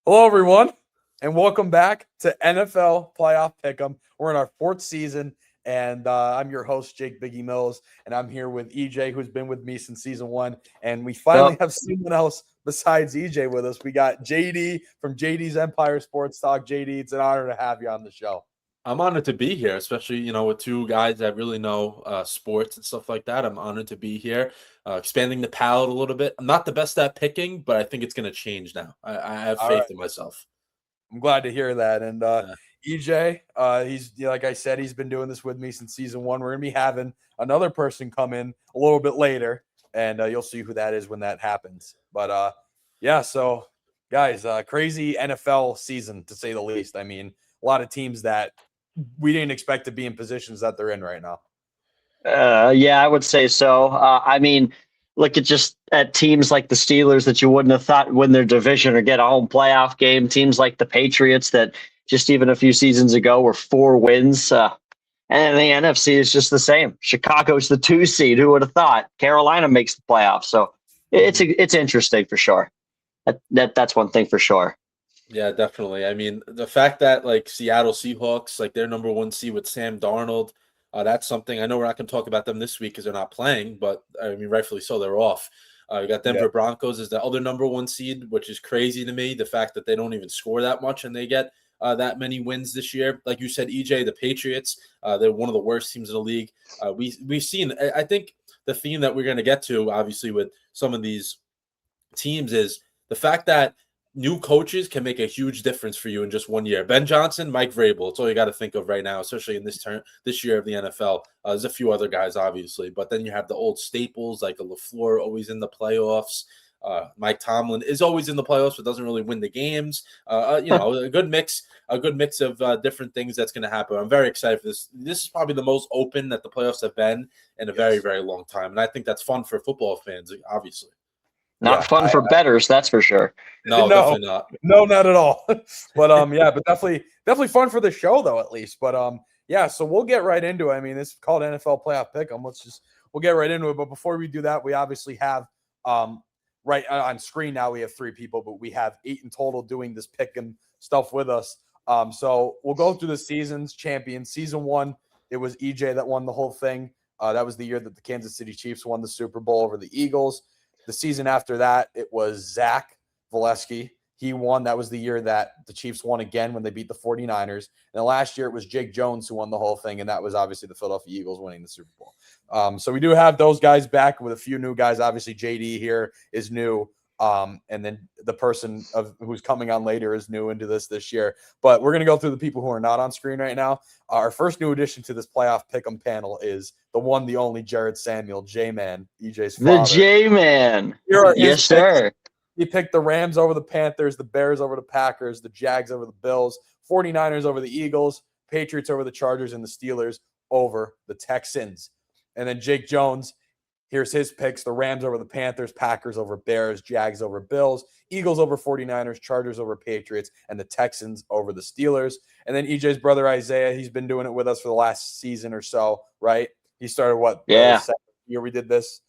Hello, everyone, and welcome back to NFL Playoff Pick'em. We're in our fourth season, and I'm your host, Jake Biggie Mills, and I'm here with EJ, who's been with me since season one. And we finally Well, have someone else besides EJ with us. We got JD from JD's Empire Sports Talk. JD, it's an honor to have you on the show. I'm honored to be here, especially with two guys that really know sports and stuff like that. I'm honored to be here, expanding the palette a little bit. I'm not the best at picking, but I think it's going to change now. I have All right. faith in myself. I'm glad to hear that. And Yeah. EJ, like I said, he's been doing this with me since season one. We're gonna be having another person come in a little bit later, and you'll see who that is when that happens. But yeah, so guys, crazy NFL season to say the least. I mean, a lot of teams that we didn't expect to be in positions that they're in right now. yeah, I would say so. Look at teams like the Steelers that you wouldn't have thought win their division or get a home playoff game. Teams like the Patriots that just even a few seasons ago were 4 wins. And the NFC is just the same. Chicago's the 2 seed. Who would have thought? Carolina makes the playoffs. So it's interesting for sure. That's one thing for sure. Yeah, definitely. I mean, the fact that like Seattle Seahawks, like their number one seed with Sam Darnold, that's something. I know we're not going to talk about them this week because they're not playing, but I mean, rightfully so, they're off. You got Yeah. Denver Broncos as the other number one seed, which is crazy to me. The fact that they don't even score that much and they get that many wins this year. Like you said, EJ, the Patriots, they're one of the worst teams in the league. We've seen. I think the theme that we're going to get to, obviously, with some of these teams is the fact that new coaches can make a huge difference for you in just 1 year. Ben Johnson, Mike Vrabel, it's all you got to think of right now, especially in this year of the NFL. There's a few other guys, obviously, but then you have the old staples like a LaFleur, always in the playoffs. Mike Tomlin is always in the playoffs, but doesn't really win the games. A good mix of different things that's going to happen. I'm very excited for this. This is probably the most open that the playoffs have been in a very, very long time, and I think that's fun for football fans, obviously. Not Yeah, fun for bettors, that's for sure. No, no, definitely not. no, not at all. But yeah, but definitely fun for the show though, at least. But yeah, so we'll get right into it. I mean, it's called NFL Playoff Pick'em. We'll get right into it. But before we do that, we obviously have right on screen now we have 3 people, but we have 8 in total doing this pick'em stuff with us. So we'll go through the seasons champions. Season 1, it was EJ that won the whole thing. That was the year that the Kansas City Chiefs won the Super Bowl over the Eagles. The season after that, it was Zach Valesky. He won. That was the year that the Chiefs won again when they beat the 49ers. And the last year, it was Jake Jones who won the whole thing, and that was obviously the Philadelphia Eagles winning the Super Bowl. So we do have those guys back with a few new guys. Obviously, JD here is new. And then the person who's coming on later is new into this year. But we're going to go through the people who are not on screen right now. Our first new addition to this playoff pick'em panel is the one, the only Jared Samuel, J-Man, EJ's father. The J-Man. Yes, sir. He picked the Rams over the Panthers, the Bears over the Packers, the Jags over the Bills, 49ers over the Eagles, Patriots over the Chargers, and the Steelers over the Texans. And then Jake Jones, here's his picks: the Rams over the Panthers, Packers over Bears, Jags over Bills, Eagles over 49ers, Chargers over Patriots, and the Texans over the Steelers. And then EJ's brother Isaiah, he's been doing it with us for the last season or so, right? He started Yeah. The second year we did this.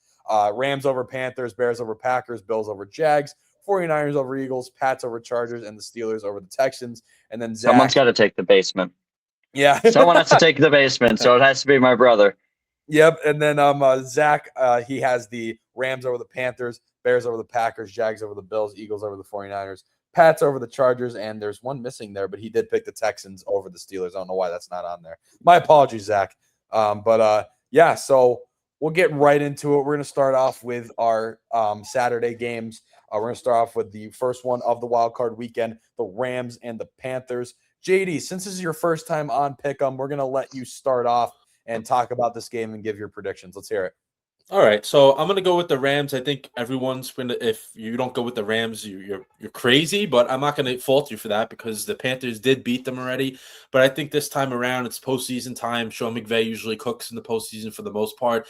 Rams over Panthers, Bears over Packers, Bills over Jags, 49ers over Eagles, Pats over Chargers, and the Steelers over the Texans. And then Zach. Someone's got to take the basement. Yeah. Someone has to take the basement, so it has to be my brother. Yep. And then Zach, he has the Rams over the Panthers, Bears over the Packers, Jags over the Bills, Eagles over the 49ers, Pats over the Chargers, and there's one missing there, but he did pick the Texans over the Steelers. I don't know why that's not on there. My apologies, Zach. Yeah, so we'll get right into it. We're going to start off with our Saturday games. We're going to start off with the first one of the wild card weekend, the Rams and the Panthers. JD, since this is your first time on Pick'em, we're going to let you start off and talk about this game and give your predictions. Let's hear it. All right, so I'm gonna go with the Rams. I think everyone's gonna. If you don't go with the Rams, you're crazy. But I'm not gonna fault you for that because the Panthers did beat them already. But I think this time around, it's postseason time. Sean McVay usually cooks in the postseason for the most part.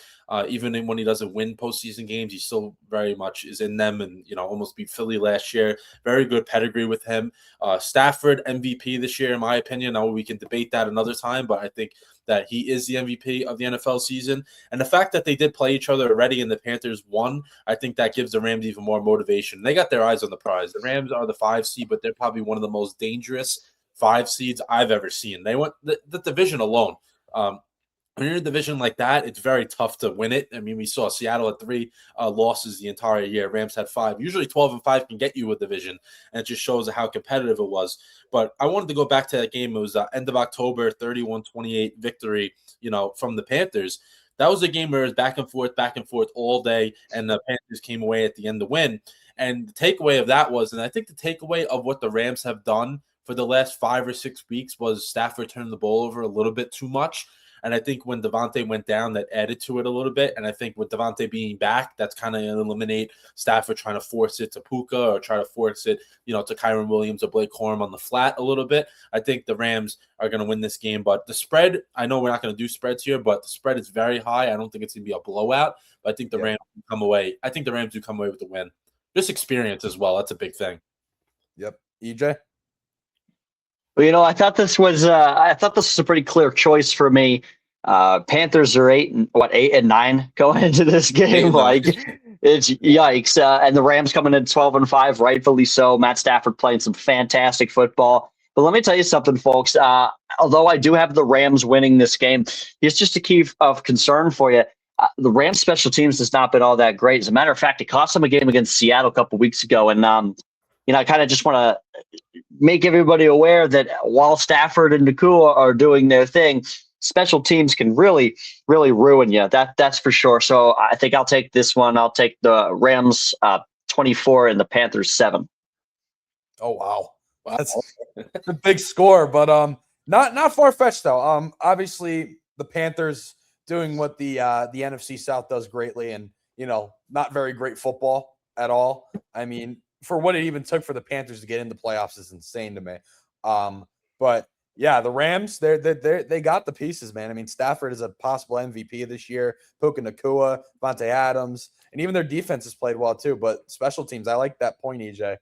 Even when he doesn't win postseason games, he still very much is in them. And almost beat Philly last year. Very good pedigree with him. Stafford MVP this year, in my opinion. Now we can debate that another time, but I think that he is the MVP of the NFL season. And the fact that they did play each each other already and the Panthers won, I think that gives the Rams even more motivation. They got their eyes on the prize. The Rams are the 5 seed, but they're probably one of the most dangerous 5 seeds I've ever seen. They went the division alone. When you're in a division like that, it's very tough to win it. I mean, we saw Seattle had 3 losses the entire year. Rams had 5. Usually 12-5 can get you a division, and it just shows how competitive it was. But I wanted to go back to that game. It was end of October, 31-28 victory, from the Panthers. That was a game where it was back and forth all day, and the Panthers came away at the end to win. And the takeaway of that was, and I think the takeaway of what the Rams have done for the last 5 or 6 weeks was Stafford turned the ball over a little bit too much. And I think when Devontae went down, that added to it a little bit. And I think with Devontae being back, that's kind of going to eliminate Stafford trying to force it to Puka or try to force it, to Kyron Williams or Blake Corum on the flat a little bit. I think the Rams are going to win this game. But the spread, I know we're not going to do spreads here, but the spread is very high. I don't think it's going to be a blowout. But I think the Rams come away. I think the Rams do come away with the win. Just experience as well. That's a big thing. Yep. EJ? Well, I thought this was a pretty clear choice for me. Panthers are 8-9 going into this game. Like, it's yikes. And the Rams coming in 12-5, rightfully so. Matt Stafford playing some fantastic football. But let me tell you something, folks. Although I do have the Rams winning this game, here's just a key of concern for you. The Rams special teams has not been all that great. As a matter of fact, it cost them a game against Seattle a couple weeks ago. And, I kind of just want to make everybody aware that while Stafford and Nakua are doing their thing, special teams can really, really ruin you. That's for sure. So I think I'll take this one. I'll take the Rams 24 and the Panthers 7. Oh, wow. That's a big score, but not far-fetched, though. Obviously, the Panthers doing what the NFC South does greatly and, not very great football at all. I mean, for what it even took for the Panthers to get into playoffs is insane to me. But yeah, the Rams, they got the pieces, man. I mean, Stafford is a possible MVP this year. Puka Nacua, Vontae Adams, and even their defense has played well too. But special teams, I like that point, EJ.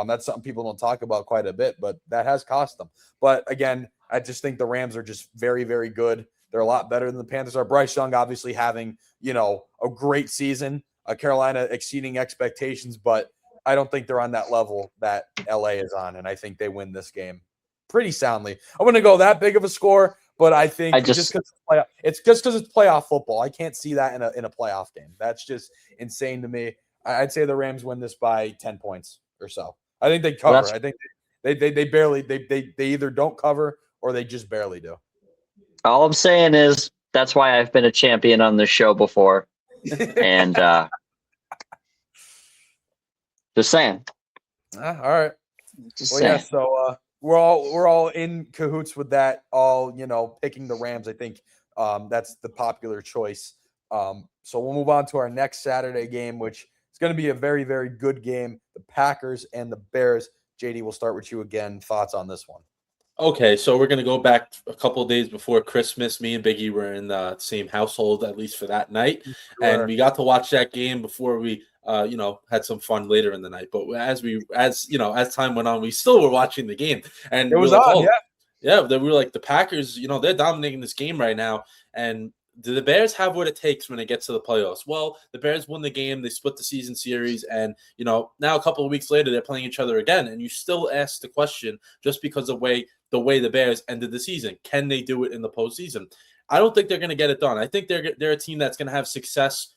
That's something people don't talk about quite a bit, but that has cost them. But again, I just think the Rams are just very, very good. They're a lot better than the Panthers are. Bryce Young obviously having, a great season. Carolina exceeding expectations, but I don't think they're on that level that LA is on, and I think they win this game pretty soundly. I wouldn't go that big of a score, but I think just because it's playoff football, I can't see that in a playoff game. That's just insane to me. I'd say the Rams win this by 10 points or so. I think they cover. I think they barely they either don't cover or they just barely do. All I'm saying is that's why I've been a champion on this show before, and just saying. All right. Just well, saying. yeah. So we're all in cahoots with that. All picking the Rams. I think that's the popular choice. So we'll move on to our next Saturday game, which is going to be a very, very good game. The Packers and the Bears. JD, we'll start with you again. Thoughts on this one? Okay, so we're going to go back a couple of days before Christmas. Me and Biggie were in the same household, at least for that night. Sure. And we got to watch that game before we, had some fun later in the night. But as time went on, we still were watching the game. And it was on, yeah. They were like, the Packers, they're dominating this game right now. And do the Bears have what it takes when it gets to the playoffs? Well, the Bears won the game. They split the season series. And, now a couple of weeks later, they're playing each other again. And you still ask the question, just because of the way the Bears ended the season, can they do it in the postseason? I don't think they're going to get it done. I think they're a team that's going to have success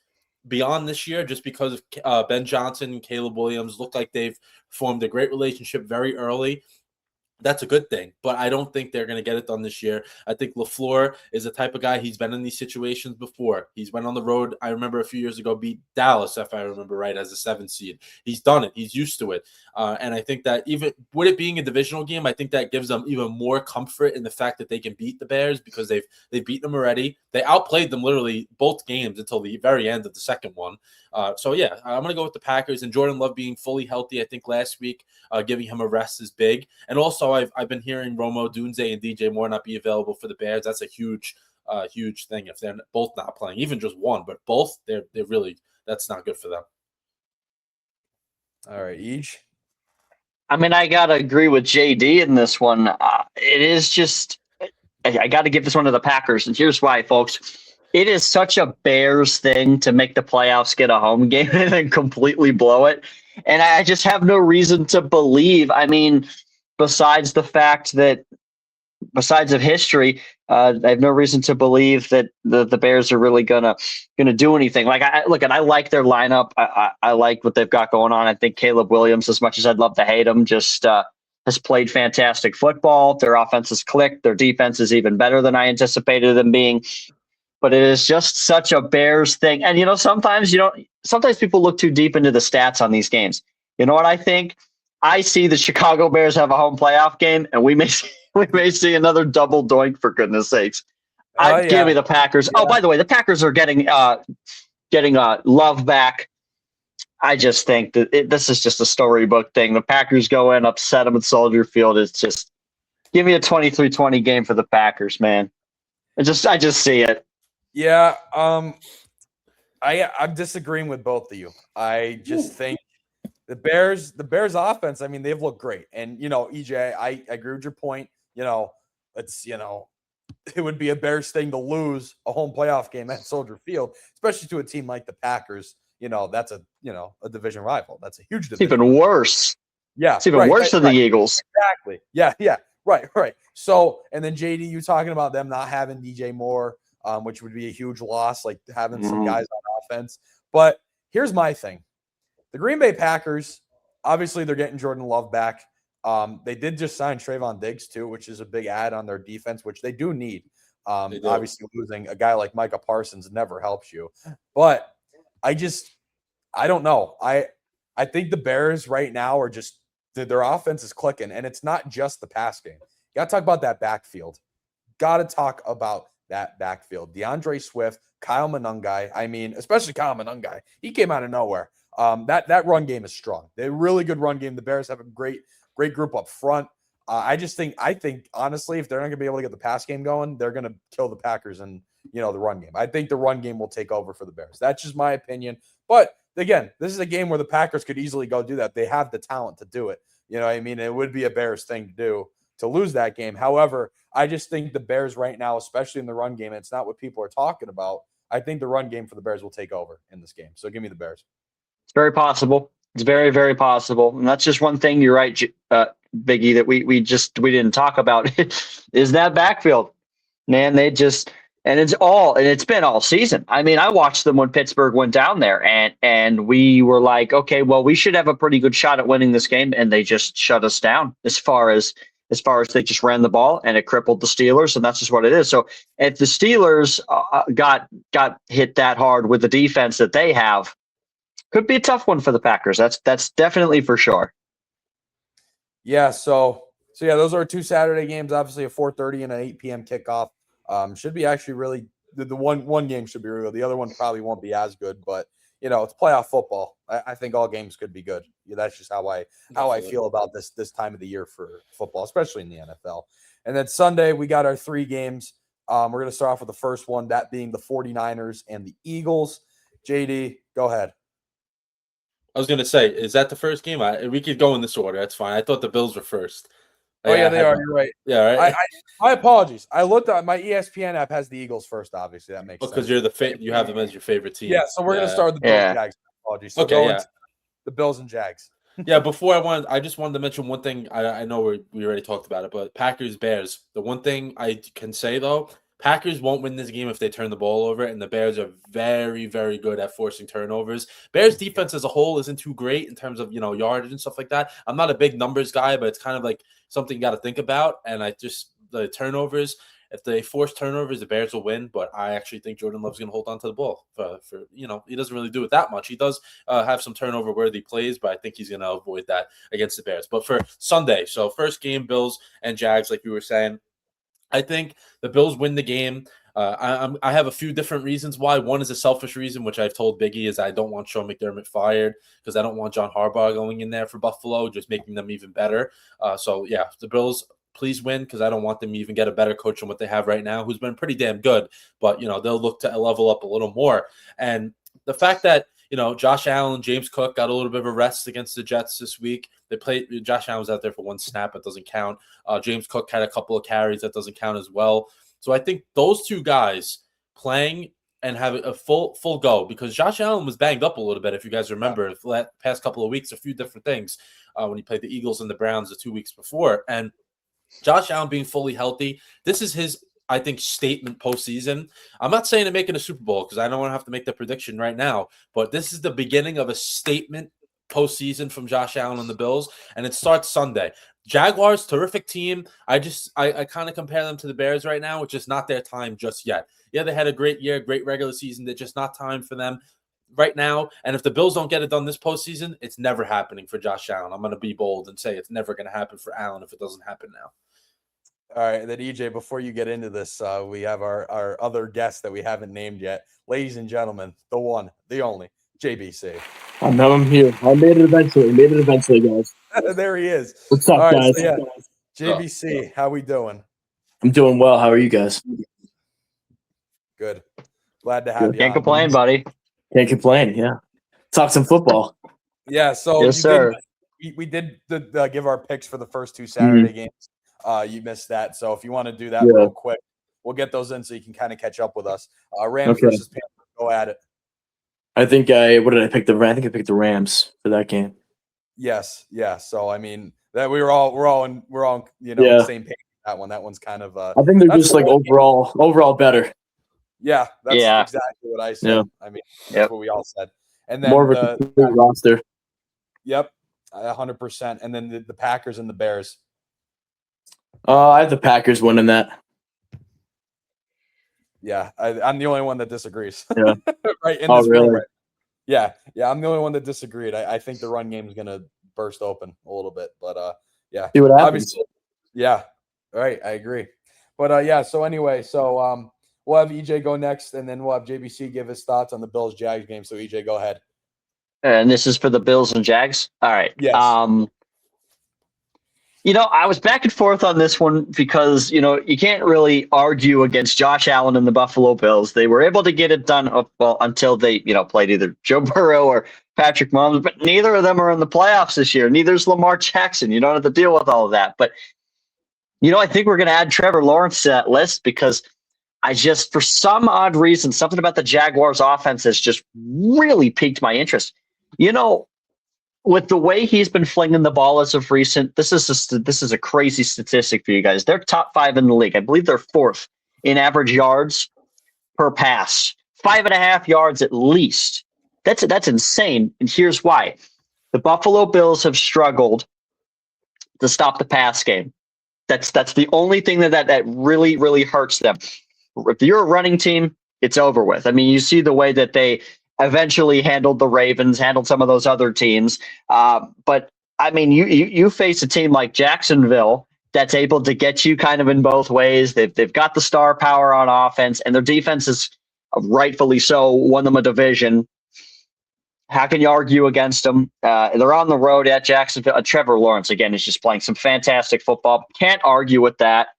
beyond this year just because of Ben Johnson and Caleb Williams look like they've formed a great relationship very early. That's a good thing, but I don't think they're going to get it done this year. I think LaFleur is the type of guy, he's been in these situations before. He's went on the road, I remember a few years ago, beat Dallas, if I remember right, as a 7th seed. He's done it. He's used to it. And I think that even with it being a divisional game, I think that gives them even more comfort in the fact that they can beat the Bears because they've beaten them already. They outplayed them literally both games until the very end of the second one. So, yeah, I'm going to go with the Packers and Jordan Love being fully healthy. I think last week giving him a rest is big. And also I've been hearing Romo Dunze and DJ Moore not be available for the Bears. That's a huge thing if they're both not playing, even just one, but both, they're really, that's not good for them. All right, Eej. I mean, I got to agree with JD in this one. It is just, I got to give this one to the Packers. And here's why, folks. It is such a Bears thing to make the playoffs, get a home game, and then completely blow it. And I just have no reason to believe. I mean, besides the fact that, besides of history, I have no reason to believe that the Bears are really gonna do anything. Like, I like their lineup. I like what they've got going on. I think Caleb Williams, as much as I'd love to hate him, just has played fantastic football. Their offense has clicked. Their defense is even better than I anticipated them being. But it is just such a Bears thing. And sometimes sometimes people look too deep into the stats on these games. You know what I think? I see the Chicago Bears have a home playoff game, and we may see another double doink, for goodness sakes. Give me the Packers. Yeah. Oh, by the way, the Packers are getting Love back. I just think that this is just a storybook thing. The Packers go in, upset them at Soldier Field. It's just, give me a 23-20 game for the Packers, man. I just see it. Yeah, I'm disagreeing with both of you. I just think the Bears offense, I mean, they've looked great. And, EJ, I agree with your point. It would be a Bears thing to lose a home playoff game at Soldier Field, especially to a team like the Packers. That's a division rival. That's a huge division. It's even worse. Yeah. It's even worse than the Eagles. Exactly. Yeah. Right. So, and then JD, you talking about them not having DJ Moore, which would be a huge loss, like having some guys on offense. But here's my thing. The Green Bay Packers, obviously they're getting Jordan Love back. They did just sign Trayvon Diggs too, which is a big add on their defense, which they do need. Obviously losing a guy like Micah Parsons never helps you. But I don't know. I think the Bears right now are just, their offense is clicking, and it's not just the pass game. You got to talk about that backfield. Got to talk about that backfield. DeAndre Swift, Kyle Monangai. I mean, especially Kyle Monangai. He came out of nowhere. That run game is strong. They're a really good run game. The Bears have a great group up front. I think honestly, if they're not going to be able to get the pass game going, they're going to kill the Packers and the run game. I think the run game will take over for the Bears. That's just my opinion. But again, this is a game where the Packers could easily go do that. They have the talent to do it. You know what I mean? It would be a Bears thing to do to lose that game. However, I just think the Bears right now, especially in the run game, it's not what people are talking about. I think the run game for the Bears will take over in this game. So give me the Bears. It's very possible. It's very, very possible. And that's just one thing. You're right, Biggie, that we didn't talk about is that backfield. Man, it's been all season. I mean, I watched them when Pittsburgh went down there, and we were like, okay, well, we should have a pretty good shot at winning this game, and they just shut us down as far as they just ran the ball, and it crippled the Steelers, and that's just what it is. So if the Steelers got hit that hard with the defense that they have, could be a tough one for the Packers. That's definitely for sure. Yeah. So yeah, those are 2 Saturday games. Obviously, a 4:30 and an 8 p.m. kickoff. Should be actually really the one game should be real. The other one probably won't be as good, but it's playoff football. I think all games could be good. That's just how I feel about this time of the year for football, especially in the NFL. And then Sunday we got our 3 games. We're going to start off with the first one, that being the 49ers and the Eagles. JD, go ahead. I was going to say, is that the first game? We could go in this order. That's fine. I thought the Bills were first. Oh, yeah, they are. You're right. Yeah, right. My apologies. I looked at my ESPN app has the Eagles first. Obviously, that makes sense. Because you're you have them as your favorite team. Yeah, so we're going to start with the Bills and Jags. Apologies. So okay, the Bills and Jags. Yeah, I just wanted to mention one thing. I know we already talked about it, but Packers Bears. The one thing I can say though, Packers won't win this game if they turn the ball over, and the Bears are very, very good at forcing turnovers. Bears defense as a whole isn't too great in terms of yardage and stuff like that. I'm not a big numbers guy, but it's kind of like something you got to think about. And the turnovers, if they force turnovers, the Bears will win. But I actually think Jordan Love's going to hold on to the ball. For he doesn't really do it that much. He does have some turnover worthy plays, but I think he's going to avoid that against the Bears. But for Sunday, so first game, Bills and Jags, like we were saying. I think the Bills win the game. I have a few different reasons why. One is a selfish reason, which I've told Biggie, is I don't want Sean McDermott fired because I don't want John Harbaugh going in there for Buffalo, just making them even better. So, yeah, the Bills, please win because I don't want them to even get a better coach than what they have right now, who's been pretty damn good. But, they'll look to level up a little more. And the fact that, Josh Allen, James Cook got a little bit of a rest against the Jets this week. They played. Josh Allen was out there for 1 snap. It doesn't count. James Cook had a couple of carries. That doesn't count as well. So I think those 2 guys playing and have a full go, because Josh Allen was banged up a little bit. If you guys remember, the past couple of weeks, a few different things when he played the Eagles and the Browns the 2 weeks before. And Josh Allen being fully healthy, this is his, I think, statement postseason. I'm not saying to make it a Super Bowl because I don't want to have to make the prediction right now, but this is the beginning of a statement postseason from Josh Allen and the Bills, and it starts Sunday. Jaguars, terrific team. I kind of compare them to the Bears right now, which is not their time just yet. Yeah, they had a great year, great regular season. They're just not time for them right now. And if the Bills don't get it done this postseason, it's never happening for Josh Allen. I'm going to be bold and say it's never going to happen for Allen if it doesn't happen now. All right, then EJ, before you get into this, we have our other guest that we haven't named yet. Ladies and gentlemen, the one, the only, JBC. I'm here. I made it eventually, guys. There he is. What's up, All right, guys? so yeah, JBC, how we doing? I'm doing well. How are you guys? Good. Glad to have you. Can't on. complain, buddy. Can't complain. Yeah. Talk some football. Yeah, so Yes, sir. We did give our picks for the first two Saturday games. You missed that. So if you want to do that real quick, we'll get those in so you can kind of catch up with us. Rams versus Panthers. Go at it. I think what did I pick? I think I picked the Rams for that game. Yes. Yeah. So I mean that we're all on the same page with that one. That one's kind of I think they're just like overall better. Yeah, that's exactly what I said. Yeah. I mean, that's what we all said. And then more of a roster. Yep, 100%. And then the Packers and the Bears. I have the Packers winning that. Yeah, I'm the only one that disagrees. Yeah. Right in Oh, this really? room. Right? Yeah, I'm the only one that disagreed. I think the run game is going to burst open a little bit, but yeah. See what happens. Obviously, yeah, right. I agree. But yeah. So anyway, we'll have EJ go next, and then we'll have JBC give his thoughts on the Bills Jags game. So EJ, go ahead. And this is for the Bills and Jags. All right. Yes. I was back and forth on this one because, you can't really argue against Josh Allen and the Buffalo Bills. They were able to get it done until they, played either Joe Burrow or Patrick Mahomes, but neither of them are in the playoffs this year. Neither's Lamar Jackson. You don't have to deal with all of that. But, I think we're going to add Trevor Lawrence to that list because for some odd reason, something about the Jaguars offense has just really piqued my interest. With the way he's been flinging the ball as of recent, this is a crazy statistic for you guys. They're top 5 in the league. I believe they're 4th in average yards per pass, 5.5 yards at least. That's insane. And here's why: the Buffalo Bills have struggled to stop the pass game. That's the only thing that really, really hurts them. If you're a running team, it's over with. I mean, you see the way that they eventually handled the Ravens, handled some of those other teams. But I mean, you face a team like Jacksonville that's able to get you kind of in both ways. They've got the star power on offense, and their defense is rightfully so won them a division. How can you argue against them? They're on the road at Jacksonville. Trevor Lawrence, again, is just playing some fantastic football. Can't argue with that.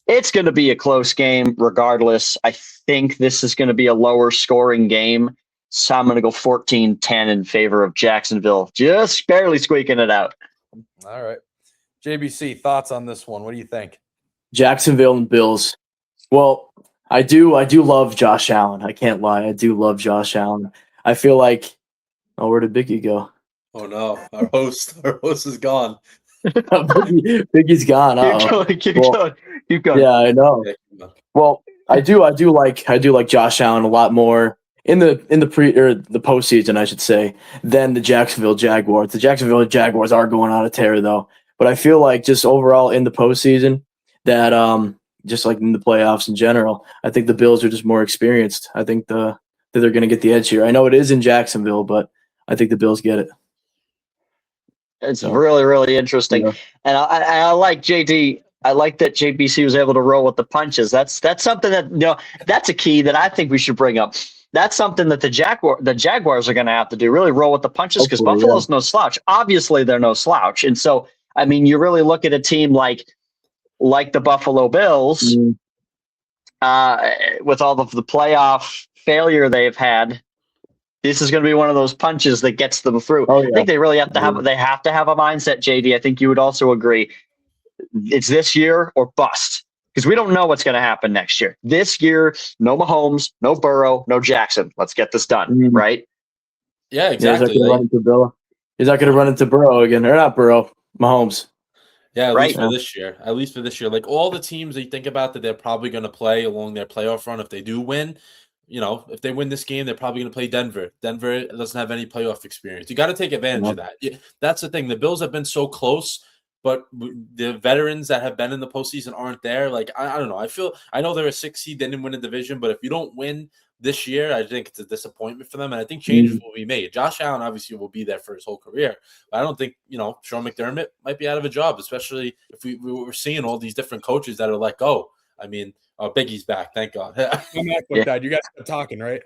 It's going to be a close game regardless. I think this is going to be a lower scoring game. So I'm going to go 14-10 in favor of Jacksonville, just barely squeaking it out. All right. JBC, thoughts on this one? What do you think? Jacksonville and Bills. Well, I do love Josh Allen. I can't lie. I do love Josh Allen. I feel like, where did Biggie go? Oh no, our host is gone. Biggie's gone. Keep going. Yeah, I know. Well, I do like Josh Allen a lot more in the postseason, I should say, than the Jacksonville Jaguars. The Jacksonville Jaguars are going on a tear though, but I feel like just overall in the postseason that just like in the playoffs in general, I think the Bills are just more experienced. I think that they're going to get the edge here. I know it is in Jacksonville, but I think the Bills get it. It's really, really interesting. Yeah. And I like JD. I like that JBC was able to roll with the punches. That's something that, that's a key that I think we should bring up. That's something that the Jaguars are going to have to do, really roll with the punches, because Buffalo's no slouch. Obviously, they're no slouch. And so, I mean, you really look at a team like the Buffalo Bills, with all of the playoff failure they've had. This is going to be one of those punches that gets them through. I think they really have to have a mindset, JD. I think you would also agree. It's this year or bust, because we don't know what's going to happen next year. This year, no Mahomes, no Burrow, no Jackson. Let's get this done, right? Yeah, Yeah, exactly. he's not going to run into Burrow again. Or not Burrow, Mahomes. Yeah, at Right. least for this year. At least for this year. Like all the teams that you think about that they're probably going to play along their playoff run, if they do win, if they win this game, they're probably going to play Denver. Denver doesn't have any playoff experience. You got to take advantage of that. That's the thing. The Bills have been so close, but the veterans that have been in the postseason aren't there. Like, I don't know. I know they're a 6 seed. They didn't win a division, but if you don't win this year, I think it's a disappointment for them, and I think changes will be made. Josh Allen obviously will be there for his whole career, but I don't think Sean McDermott might be out of a job, especially if we're seeing all these different coaches that are let go. I mean, Biggie's back, thank God. You guys are talking, right?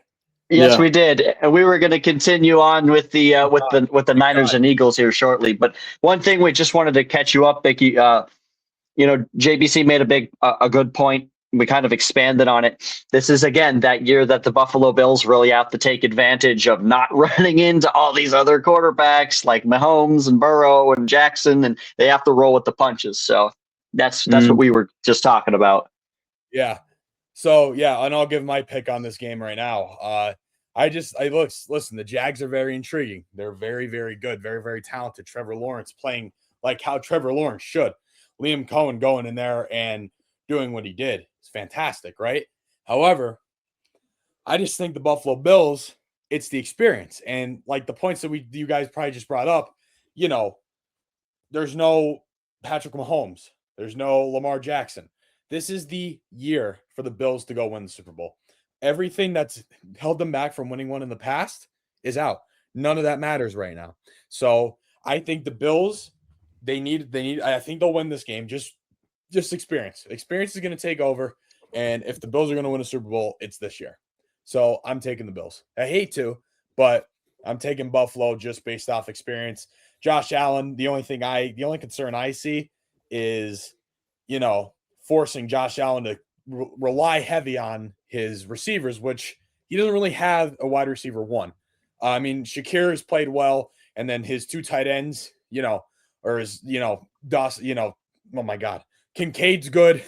Yes, we did. And we were going to continue on with the Niners and Eagles here shortly, but one thing we just wanted to catch you up, Bicky. JBC made a good point. We kind of expanded on it. This is, again, that year that the Buffalo Bills really have to take advantage of not running into all these other quarterbacks like Mahomes and Burrow and Jackson, and they have to roll with the punches. So that's what we were just talking about. Yeah. So, yeah, and I'll give my pick on this game right now. Listen, the Jags are very intriguing. They're very, very good, very, very talented. Trevor Lawrence playing like how Trevor Lawrence should. Liam Cohen going in there and doing what he did. It's fantastic, right? However, I just think the Buffalo Bills, it's the experience. And like the points that you guys probably just brought up, there's no Patrick Mahomes. There's no Lamar Jackson. This is the year for the Bills to go win the Super Bowl. Everything that's held them back from winning one in the past is out. None of that matters right now. So I think the Bills, I think they'll win this game. Just experience. Experience is going to take over. And if the Bills are going to win a Super Bowl, it's this year. So I'm taking the Bills. I hate to, but I'm taking Buffalo just based off experience. Josh Allen, the only concern I see is, forcing Josh Allen to rely heavy on his receivers, which he doesn't really have a wide receiver one. I mean, Shakir has played well, and then his two tight ends, oh my God, Kincaid's good.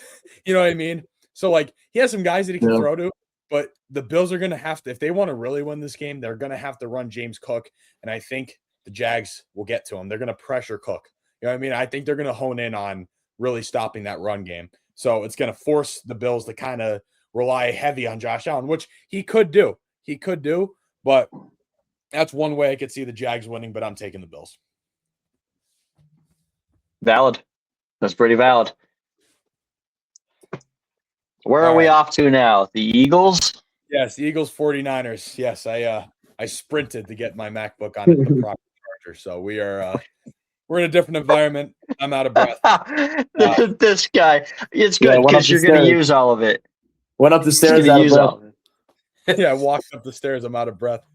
You know what I mean? So, like, he has some guys that he can throw to, but the Bills are going to have to, if they want to really win this game, they're going to have to run James Cook, and I think the Jags will get to him. They're going to pressure Cook. You know what I mean? I think they're going to hone in on really stopping that run game. So it's going to force the Bills to kind of rely heavy on Josh Allen, which he could do. But that's one way I could see the Jags winning, but I'm taking the Bills. Valid. That's pretty valid. Where are we off to now? The Eagles? Yes, the Eagles 49ers. Yes, I sprinted to get my MacBook on the proper charger. So we're in a different environment. I'm out of breath. This guy. It's good because you're going to use all of it. Went up the stairs. Yeah, I walked up the stairs. I'm out of breath.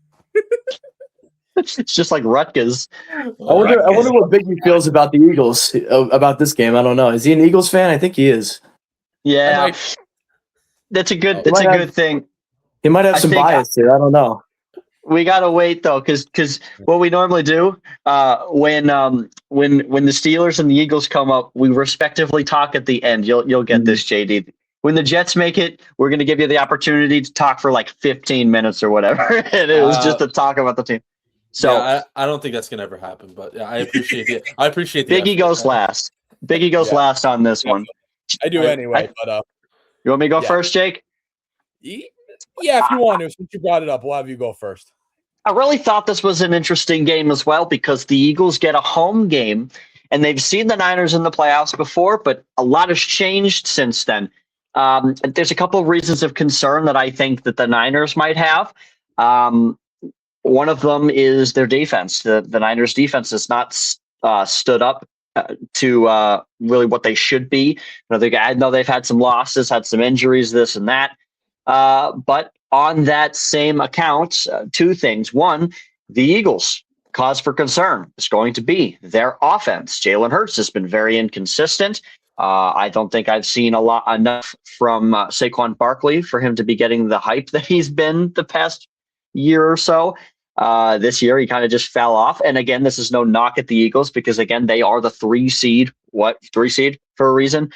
It's just like Rutgers. I wonder what Biggie feels about the Eagles, about this game. I don't know. Is he an Eagles fan? I think he is. Yeah. That's a good thing. He might have some bias here. I don't know. We gotta wait though, because what we normally do when the Steelers and the Eagles come up, we respectively talk at the end. You'll get this, JD. When the Jets make it, we're gonna give you the opportunity to talk for like 15 minutes or whatever. And it was just to talk about the team. So yeah, I don't think that's gonna ever happen, but yeah, I appreciate it. I appreciate the Biggie effort. goes last. Biggie goes last on this one. I do anyway, but you want me to go first, Jake? Yeah, if you want to, since you brought it up, we'll have you go first. I really thought this was an interesting game as well because the Eagles get a home game and they've seen the Niners in the playoffs before, but a lot has changed since then. There's a couple of reasons of concern that I think that the Niners might have. One of them is their defense. The Niners defense has not stood up to really what they should be. I know they've had some losses, had some injuries, this and that. But on that same account, two things. One, the Eagles, cause for concern is going to be their offense. Jalen Hurts has been very inconsistent. I don't think I've seen enough from Saquon Barkley for him to be getting the hype that he's been the past year or so. This year, he kind of just fell off. And again, this is no knock at the Eagles because, again, they are the 3 seed for a reason.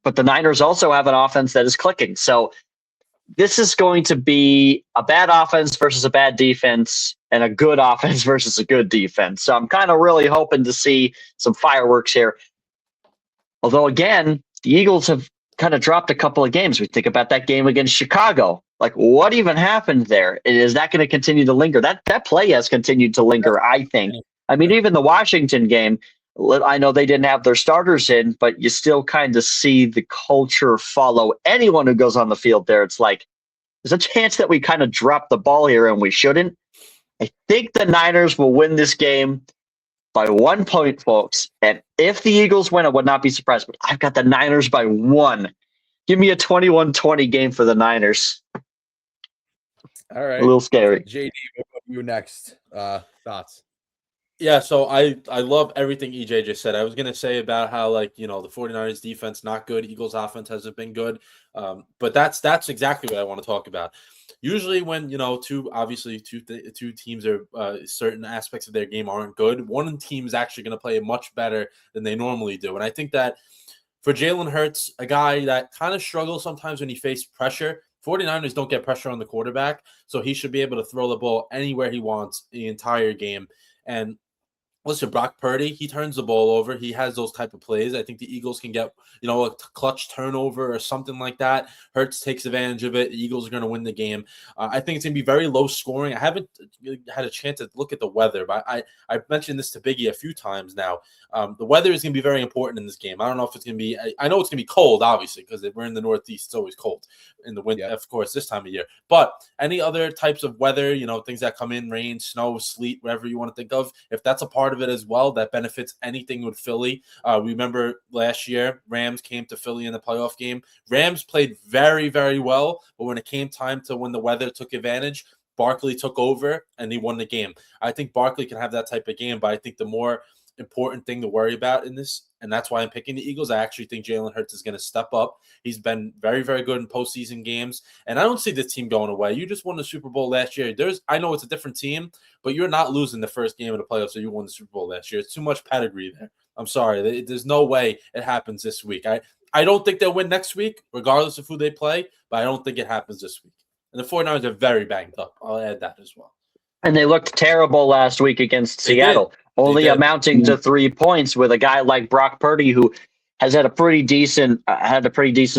but the Niners also have an offense that is clicking. So this is going to be a bad offense versus a bad defense and a good offense versus a good defense. So I'm kind of really hoping to see some fireworks here. Although, again, the Eagles have kind of dropped a couple of games. We think about that game against Chicago. Like, what even happened there? Is that going to continue to linger? That play has continued to linger, I think. I mean, even the Washington game, I know they didn't have their starters in, but you still kind of see the culture follow anyone who goes on the field there. It's like, there's a chance that we kind of drop the ball here and we shouldn't. I think the Niners will win this game by 1 point, folks. And if the Eagles win, I would not be surprised. But I've got the Niners by 1. Give me a 21-20 game for the Niners. All right. A little scary. JD, what about you next? Thoughts? Yeah, so I love everything EJ just said. I was going to say about how, like, the 49ers defense not good, Eagles offense hasn't been good. But that's exactly what I want to talk about. Usually when, two teams are certain aspects of their game aren't good, one team is actually going to play much better than they normally do. And I think that for Jalen Hurts, a guy that kind of struggles sometimes when he faces pressure, 49ers don't get pressure on the quarterback, so he should be able to throw the ball anywhere he wants the entire game. And listen, Brock Purdy, he turns the ball over. He has those type of plays. I think the Eagles can get, a clutch turnover or something like that. Hurts takes advantage of it. The Eagles are going to win the game. I think it's going to be very low scoring. I haven't had a chance to look at the weather, but I've mentioned this to Biggie a few times now. The weather is going to be very important in this game. I don't know if it's going to be – I know it's going to be cold, obviously, because we're in the Northeast. It's always cold in the winter, of course, this time of year. But any other types of weather, things that come in, rain, snow, sleet, whatever you want to think of, if that's a part of it as well, that benefits anything with Philly. Remember last year, Rams came to Philly in the playoff game. Rams played very, very well, but when it came time to when the weather took advantage, Barkley took over and he won the game. I think Barkley can have that type of game, but I think the more important thing to worry about in this, and that's why I'm picking the Eagles. I actually think Jalen Hurts is going to step up. He's been very, very good in postseason games, and I don't see this team going away. You just won the Super Bowl last year. I know it's a different team, but you're not losing the first game of the playoffs, so you won the Super Bowl last year. It's too much pedigree there. I'm sorry. There's no way it happens this week. I don't think they'll win next week, regardless of who they play, but I don't think it happens this week. And the 49ers are very banged up. I'll add that as well. And they looked terrible last week against Seattle, only amounting to 3 points with a guy like Brock Purdy, who has had a pretty decent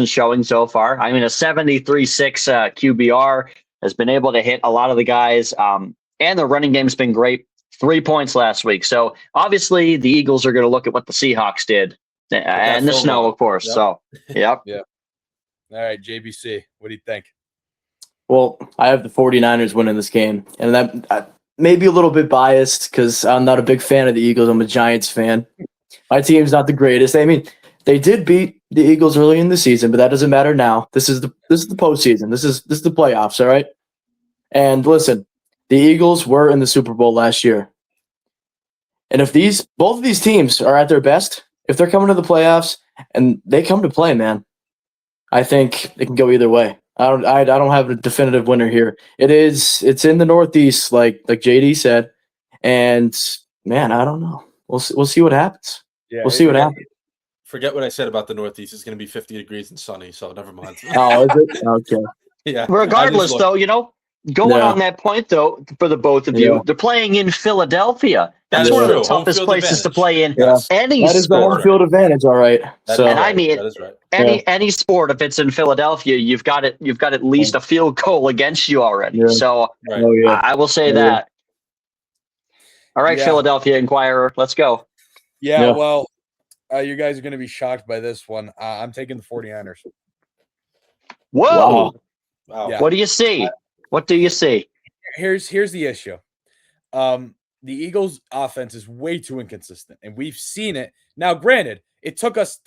showing so far. I mean, a 73-6 QBR, has been able to hit a lot of the guys, and the running game's been great. 3 points last week. So obviously the Eagles are going to look at what the Seahawks did and the snow, of course. Yep. So, yep. Yeah. All right, JBC, what do you think? Well, I have the 49ers winning this game, and that may be a little bit biased because I'm not a big fan of the Eagles. I'm a Giants fan. My team's not the greatest. I mean, they did beat the Eagles early in the season, but that doesn't matter now. This is the postseason. This is the playoffs, all right? And listen, the Eagles were in the Super Bowl last year. And if both of these teams are at their best, if they're coming to the playoffs and they come to play, man, I think it can go either way. I don't have a definitive winner here. It's in the Northeast, like JD said, and man, I don't know. We'll see what happens. Yeah, we'll see what happens. Forget what I said about the Northeast. It's going to be 50 degrees and sunny, so never mind. Oh, is it? Okay. Yeah. Regardless, though, going on that point, though, for the both of you, they're playing in Philadelphia. That's one of the toughest places to play in any That is sport. the home field advantage, all right. And I mean, that is right. Any sport, if it's in Philadelphia, you've got at least a field goal against you already. Yeah. So I will say that. All right, Philadelphia Inquirer, let's go. Yeah. Well, you guys are going to be shocked by this one. I'm taking the 49ers. Whoa! Wow. Yeah. What do you see? What do you see? Here's the issue. The Eagles' offense is way too inconsistent, and we've seen it. Now, granted, it took us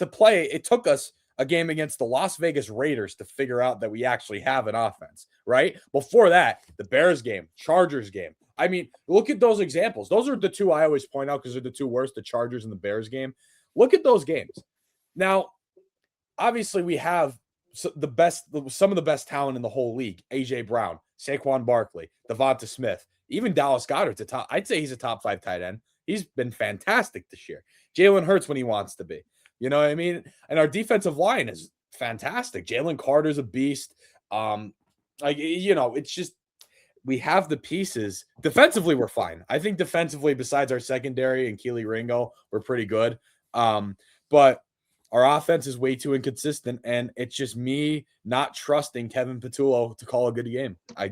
a game against the Las Vegas Raiders to figure out that we actually have an offense, right? Before that, the Bears game, Chargers game. I mean, look at those examples. Those are the two I always point out because they're the two worst, the Chargers and the Bears game. Look at those games. Now, obviously, we have some of the best talent in the whole league. A.J. Brown, Saquon Barkley, Devonta Smith, even Dallas Goedert's I'd say he's a top 5 tight end. He's been fantastic this year. Jalen Hurts when he wants to be. You know what I mean? And our defensive line is fantastic. Jalen Carter's a beast. It's just we have the pieces. Defensively, we're fine. I think defensively, besides our secondary and Keely Ringo, we're pretty good. But our offense is way too inconsistent, and it's just me not trusting Kevin Patullo to call a good game. I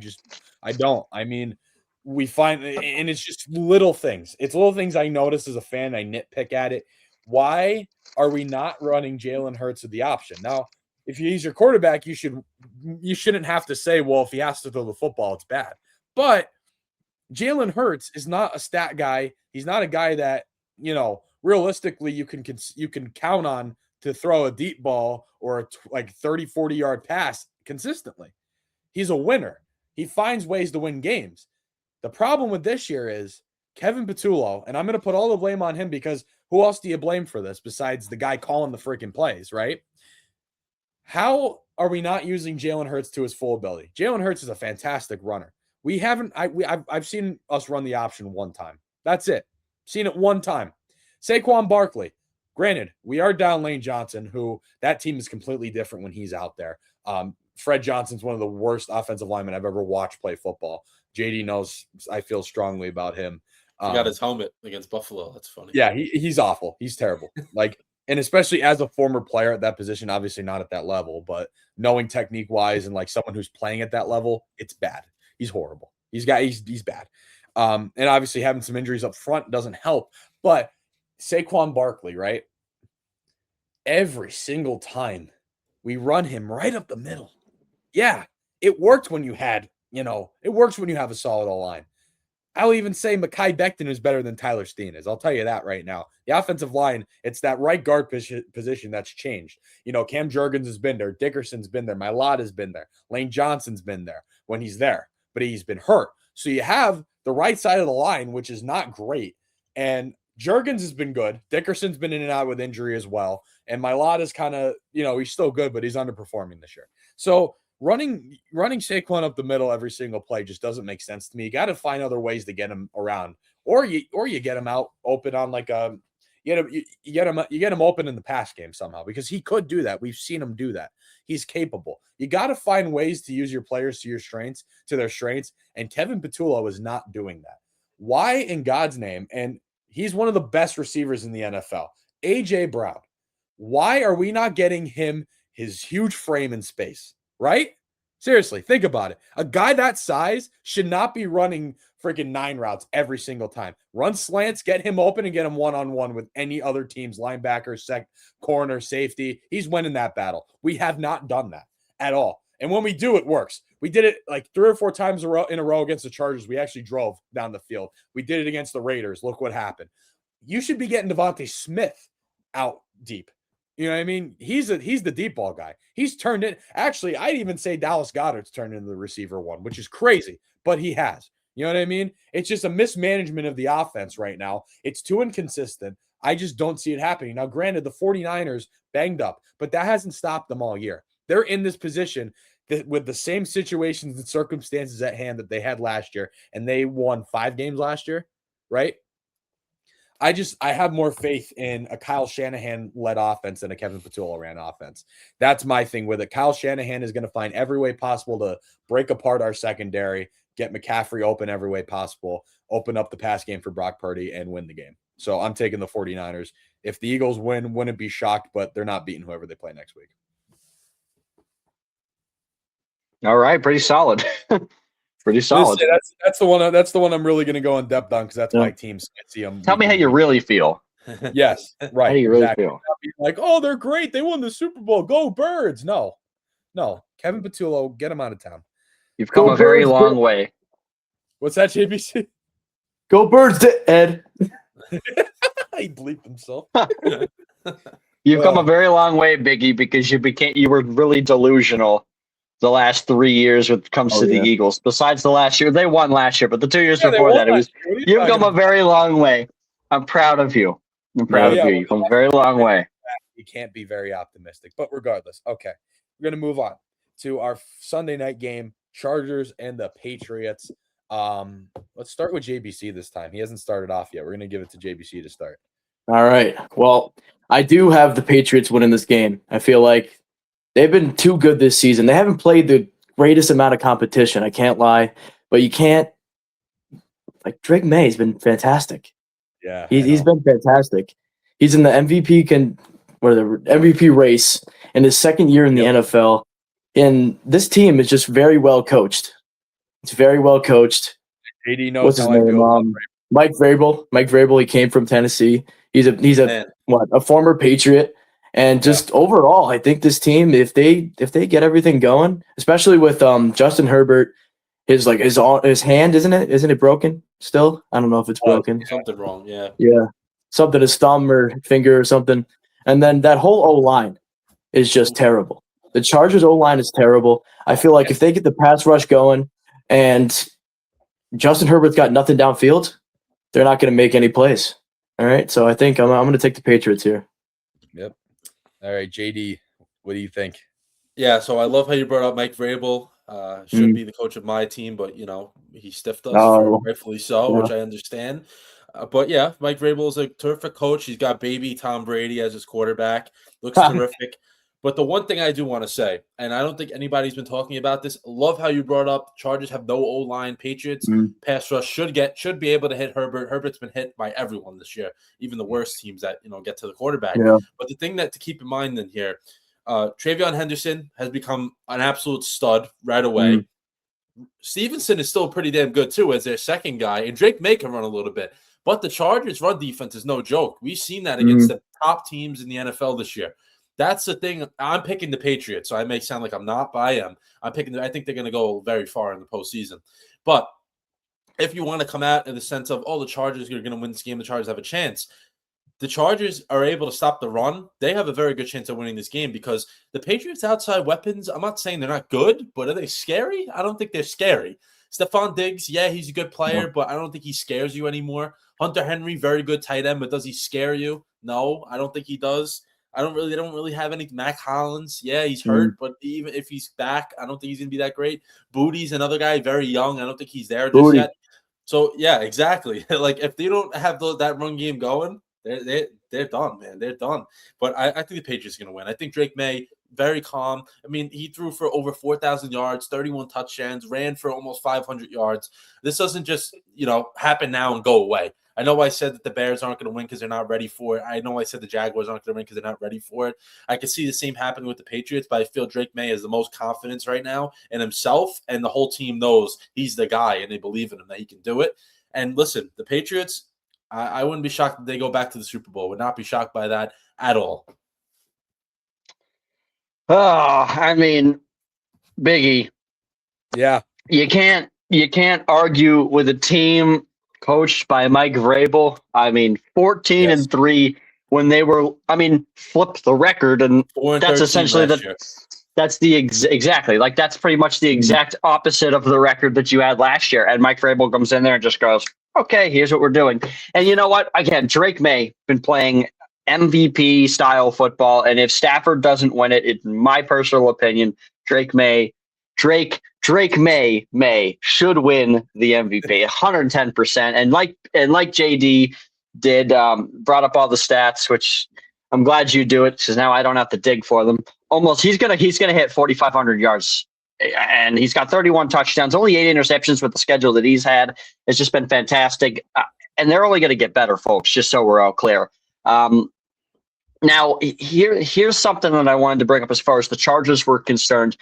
don't. I mean, we find, and it's just little things. It's little things I notice as a fan. I nitpick at it. Why are we not running Jalen Hurts with the option? Now, if he's your quarterback, you shouldn't have to say, well, if he has to throw the football, it's bad. But Jalen Hurts is not a stat guy. He's not a guy that, realistically you can count on to throw a deep ball or a 30, 40-yard pass consistently. He's a winner. He finds ways to win games. The problem with this year is Kevin Patullo, and I'm going to put all the blame on him because who else do you blame for this besides the guy calling the freaking plays, right? How are we not using Jalen Hurts to his full ability? Jalen Hurts is a fantastic runner. I've seen us run the option one time. That's it. Seen it one time. Saquon Barkley. Granted, we are down Lane Johnson, who that team is completely different when he's out there. Fred Johnson's one of the worst offensive linemen I've ever watched play football. JD knows I feel strongly about him. He got his helmet against Buffalo. That's funny. Yeah, he's awful. He's terrible. And especially as a former player at that position, obviously not at that level, but knowing technique wise and someone who's playing at that level, it's bad. He's horrible. He's bad. And obviously having some injuries up front doesn't help. But Saquon Barkley, right? Every single time we run him right up the middle. Yeah, it worked when you had, it works when you have a solid O-line. I'll even say Mekhi Becton is better than Tyler Steen is. I'll tell you that right now. The offensive line, it's that right guard position that's changed. Cam Jurgens has been there. Dickerson's been there. Mailata's been there. Lane Johnson's been there when he's there, but he's been hurt. So you have the right side of the line, which is not great. And Jurgens has been good. Dickerson's been in and out with injury as well. And Mailata's kind of, he's still good, but he's underperforming this year. So running Saquon up the middle every single play just doesn't make sense to me. You got to find other ways to get him around, or you get him out open on you get him open in the pass game somehow, because he could do that. We've seen him do that. He's capable. You got to find ways to use your players to their strengths. And Kevin Patullo is not doing that. Why in God's name? And he's one of the best receivers in the NFL. AJ Brown. Why are we not getting him his huge frame in space? Right? Seriously, think about it. A guy that size should not be running freaking 9 routes every single time. Run slants, get him open, and get him one-on-one with any other team's linebacker, corner, safety. He's winning that battle. We have not done that at all. And when we do, it works. We did it 3 or 4 times in a row against the Chargers. We actually drove down the field. We did it against the Raiders. Look what happened. You should be getting Devontae Smith out deep. You know what I mean? He's the deep ball guy. He's turned it. Actually, I'd even say Dallas Goedert's turned into the receiver one, which is crazy, but he has. You know what I mean? It's just a mismanagement of the offense right now. It's too inconsistent. I just don't see it happening. Now, granted, the 49ers banged up, but that hasn't stopped them all year. They're in this position with the same situations and circumstances at hand that they had last year, and they won 5 games last year, right? I have more faith in a Kyle Shanahan-led offense than a Kevin Patullo-ran offense. That's my thing with it. Kyle Shanahan is going to find every way possible to break apart our secondary, get McCaffrey open every way possible, open up the pass game for Brock Purdy, and win the game. So I'm taking the 49ers. If the Eagles win, wouldn't be shocked, but they're not beating whoever they play next week. All right, pretty solid. Pretty solid. That's the one. That's the one I'm really going to go in depth on because that's my team. So I see them. Tell me how you really feel. Yes, right. How do you really feel? Like, oh, they're great. They won the Super Bowl. Go Birds. No. Kevin Patullo, get him out of town. You've come a very long way. What's that, JBC? Go Birds, Ed. He bleeped himself. You've come a very long way, Biggie, because you were really delusional the last 3 years when it comes to the Eagles. Besides the last year, they won last year, but the 2 years before that, you've come a very long way. I'm proud of you. You've come a very long way. You can't be very optimistic, but regardless, okay, we're gonna move on to our Sunday night game: Chargers and the Patriots. Let's start with JBC this time. He hasn't started off yet. We're gonna give it to JBC to start. All right. Well, I do have the Patriots winning this game. I feel like they've been too good this season. They haven't played the greatest amount of competition. I can't lie, but you can't. Like Drake May's been fantastic. Yeah, He's been fantastic. He's in the MVP race in his second year in the NFL, and this team is just very well coached. It's very well coached. JD knows What's his how I name? feel about Mike Vrabel. Mike Vrabel. He came from Tennessee. He's a former Patriot, and just overall, I think this team, if they get everything going, especially with Justin Herbert, his hand isn't it broken still? I don't know if it's broken. Something wrong. Yeah, something, his thumb or finger or something, and then that whole O line is just terrible. The Chargers O line is terrible. I feel like if they get the pass rush going and Justin Herbert's got nothing downfield, they're not going to make any plays. All right, so I think I'm going to take the Patriots here. Yep. All right, JD, what do you think? Yeah, so I love how you brought up Mike Vrabel. Should be the coach of my team, but he stiffed us, rightfully so, which I understand. But yeah, Mike Vrabel is a terrific coach. He's got baby Tom Brady as his quarterback. Looks terrific. But the one thing I do want to say, and I don't think anybody's been talking about this, love how you brought up Chargers have no O-line. Patriots pass rush should be able to hit Herbert. Herbert's been hit by everyone this year, even the worst teams that get to the quarterback. Yeah. But the thing that to keep in mind in here, Travion Henderson has become an absolute stud right away. Stevenson is still pretty damn good too as their second guy, and Drake May can run a little bit. But the Chargers' run defense is no joke. We've seen that against the top teams in the NFL this year. That's the thing. I'm picking the Patriots, so I may sound like I'm not, but I am. I think they're going to go very far in the postseason. But if you want to come out in the sense of, the Chargers are going to win this game, the Chargers have a chance. The Chargers are able to stop the run. They have a very good chance of winning this game because the Patriots' outside weapons, I'm not saying they're not good, but are they scary? I don't think they're scary. Stephon Diggs, he's a good player, but I don't think he scares you anymore. Hunter Henry, very good tight end, but does he scare you? No, I don't think he does. They don't really have any. Mac Hollins, he's hurt, but even if he's back, I don't think he's going to be that great. Booty's another guy, very young. I don't think he's there just yet. So, exactly. Like, if they don't have that run game going, they're done, man. They're done. But I think the Patriots are going to win. I think Drake May, very calm. I mean, he threw for over 4,000 yards, 31 touchdowns, ran for almost 500 yards. This doesn't just, happen now and go away. I know I said that the Bears aren't going to win because they're not ready for it. I know I said the Jaguars aren't going to win because they're not ready for it. I can see the same happening with the Patriots, but I feel Drake May has the most confidence right now in himself, and the whole team knows he's the guy, and they believe in him that he can do it. And listen, the Patriots, I wouldn't be shocked if they go back to the Super Bowl. Would not be shocked by that at all. Oh, I mean, Biggie. Yeah. You can't argue with a team coached by Mike Vrabel. I mean, 14-3 when they were, flipped the record, and that's essentially exactly like that's pretty much the exact opposite of the record that you had last year. And Mike Vrabel comes in there and just goes, "Okay, here's what we're doing." And you know what? Again, Drake May been playing MVP style football, and if Stafford doesn't win it, in my personal opinion, Drake May should win the MVP 110%. And like JD did, brought up all the stats, which I'm glad you do it because now I don't have to dig for them. Almost, he's gonna hit 4,500 yards, and he's got 31 touchdowns, only 8 interceptions with the schedule that he's had. It's just been fantastic, and they're only going to get better, folks. Just so we're all clear. Now, here's something that I wanted to bring up as far as the Chargers were concerned.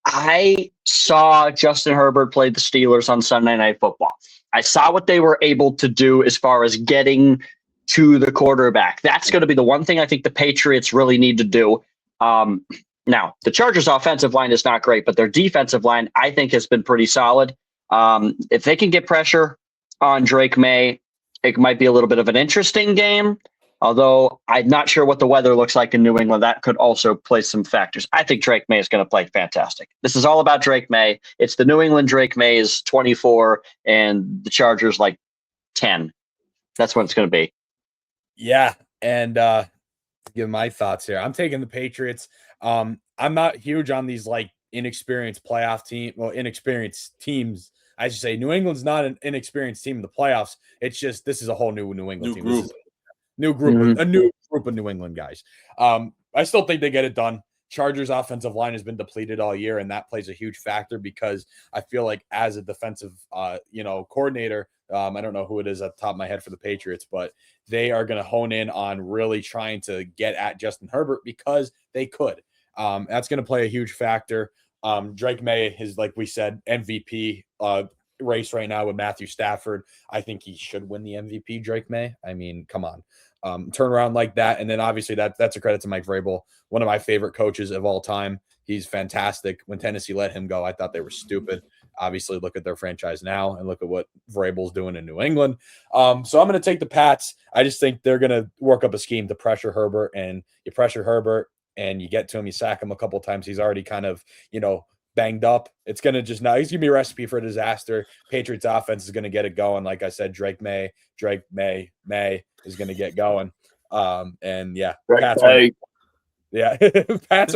I saw Justin Herbert play the Steelers on Sunday Night Football. I saw what they were able to do as far as getting to the quarterback. That's going to be the one thing I think the Patriots really need to do. Now, the Chargers' offensive line is not great, but their defensive line, I think, has been pretty solid. If they can get pressure on Drake May, it might be a little bit of an interesting game. Although I'm not sure what the weather looks like in New England. That could also play some factors. I think Drake May is going to play fantastic. This is all about Drake May. It's the New England Drake May is 24 and the Chargers 10. That's what it's going to be. Yeah. And give my thoughts here. I'm taking the Patriots. I'm not huge on these inexperienced teams. I should say New England's not an inexperienced team in the playoffs. It's just this is a whole new England team. new group, a new group of New England guys. I still think they get it done. Chargers offensive line has been depleted all year, and that plays a huge factor because I feel like as a defensive, coordinator, I don't know who it is at the top of my head for the Patriots, but they are going to hone in on really trying to get at Justin Herbert because they could. That's going to play a huge factor. Drake May is, like we said, MVP race right now with Matthew Stafford. I think he should win the MVP, Drake May. I mean, come on. Turnaround like that. And then obviously that's a credit to Mike Vrabel, one of my favorite coaches of all time. He's fantastic. When Tennessee let him go, I thought they were stupid. Obviously, look at their franchise now and look at what Vrabel's doing in New England. So I'm going to take the Pats. I just think they're going to work up a scheme to pressure Herbert, and you pressure Herbert and you get to him, you sack him a couple of times. He's already kind of, banged up. It's going to just now he's going to be a recipe for disaster. Patriots offense is going to get it going. Like I said, Drake May is going to get going. And yeah, Pats are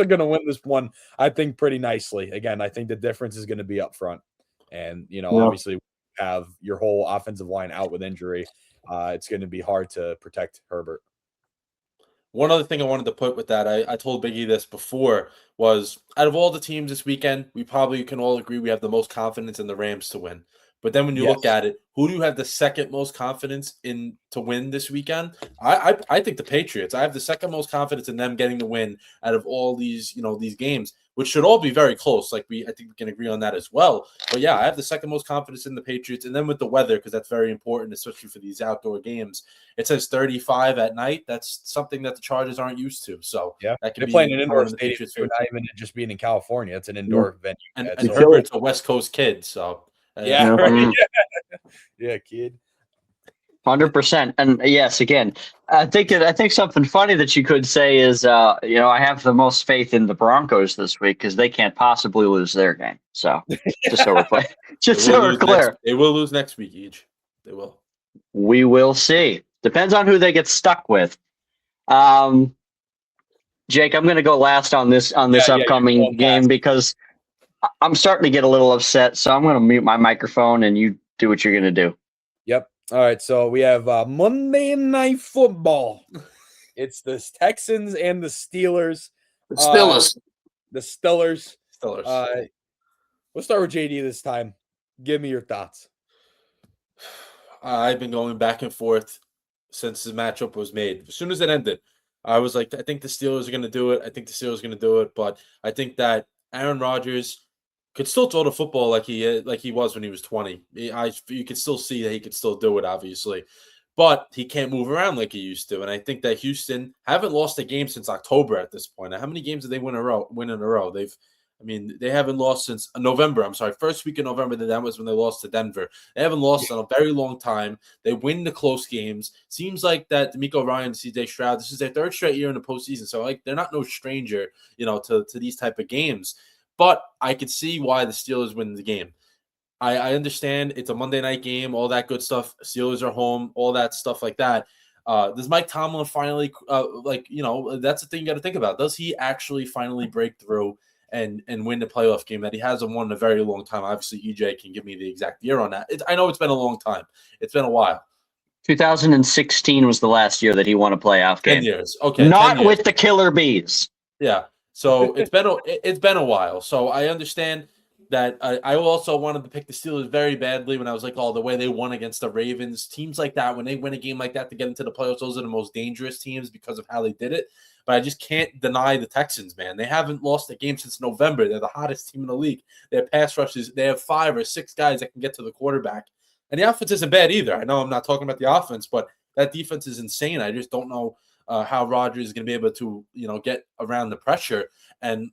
going to win this one, I think, pretty nicely. Again, I think the difference is going to be up front. And, obviously have your whole offensive line out with injury. It's going to be hard to protect Herbert. One other thing I wanted to put with that, I told Biggie this before, was out of all the teams this weekend, we probably can all agree we have the most confidence in the Rams to win. But then when you look at it, who do you have the second most confidence in to win this weekend? I think the Patriots. I have the second most confidence in them getting the win out of all these, these games, which should all be very close. I think we can agree on that as well. But yeah, I have the second most confidence in the Patriots. And then with the weather, because that's very important, especially for these outdoor games, it says 35 at night. That's something that the Chargers aren't used to. So yeah, that can they're be playing an indoor the stadium, so not even just being in California. It's an indoor venue. And Herbert's a West Coast kid, so right. Yeah, kid. 100%. And yes, again, I think something funny that you could say is, I have the most faith in the Broncos this week because they can't possibly lose their game. So just so we're clear, they will lose next week each. They will. We will see. Depends on who they get stuck with. Jake, I'm going to go last on this upcoming game because I'm starting to get a little upset. So I'm going to mute my microphone and you do what you're going to do. Yep. All right. So we have Monday Night Football. It's the Texans and the Steelers. The Steelers. We'll start with JD this time. Give me your thoughts. I've been going back and forth since the matchup was made. As soon as it ended, I was like, I think the Steelers are going to do it. But I think that Aaron Rodgers could still throw the football like he was when he was 20. You could still see that he could still do it, obviously. But he can't move around like he used to. And I think that Houston haven't lost a game since October at this point. Now, how many games did they win in a row? They haven't lost since November. I'm sorry, first week in November. That was when they lost to Denver. They haven't lost in a very long time. They win the close games. Seems like that D'Amico Ryan, CJ Stroud, this is their third straight year in the postseason. So they're not no stranger, to these type of games. But I could see why the Steelers win the game. I understand it's a Monday night game, all that good stuff. Steelers are home, all that stuff like that. Does Mike Tomlin finally, that's the thing you got to think about. Does he actually finally break through and win the playoff game that he hasn't won in a very long time? Obviously, EJ can give me the exact year on that. I know it's been a long time. It's been a while. 2016 was the last year that he won a playoff game. 10 years. Okay. Not with the Killer Bees. Yeah. So it's been a while. So I understand that. I also wanted to pick the Steelers very badly when I was like, the way they won against the Ravens, teams like that, when they win a game like that to get into the playoffs, those are the most dangerous teams because of how they did it. But I just can't deny the Texans, man. They haven't lost a game since November. They're the hottest team in the league. Their pass rushes, they have 5 or 6 guys that can get to the quarterback. And the offense isn't bad either. I know I'm not talking about the offense, but that defense is insane. I just don't know how Rodgers is going to be able to, get around the pressure. And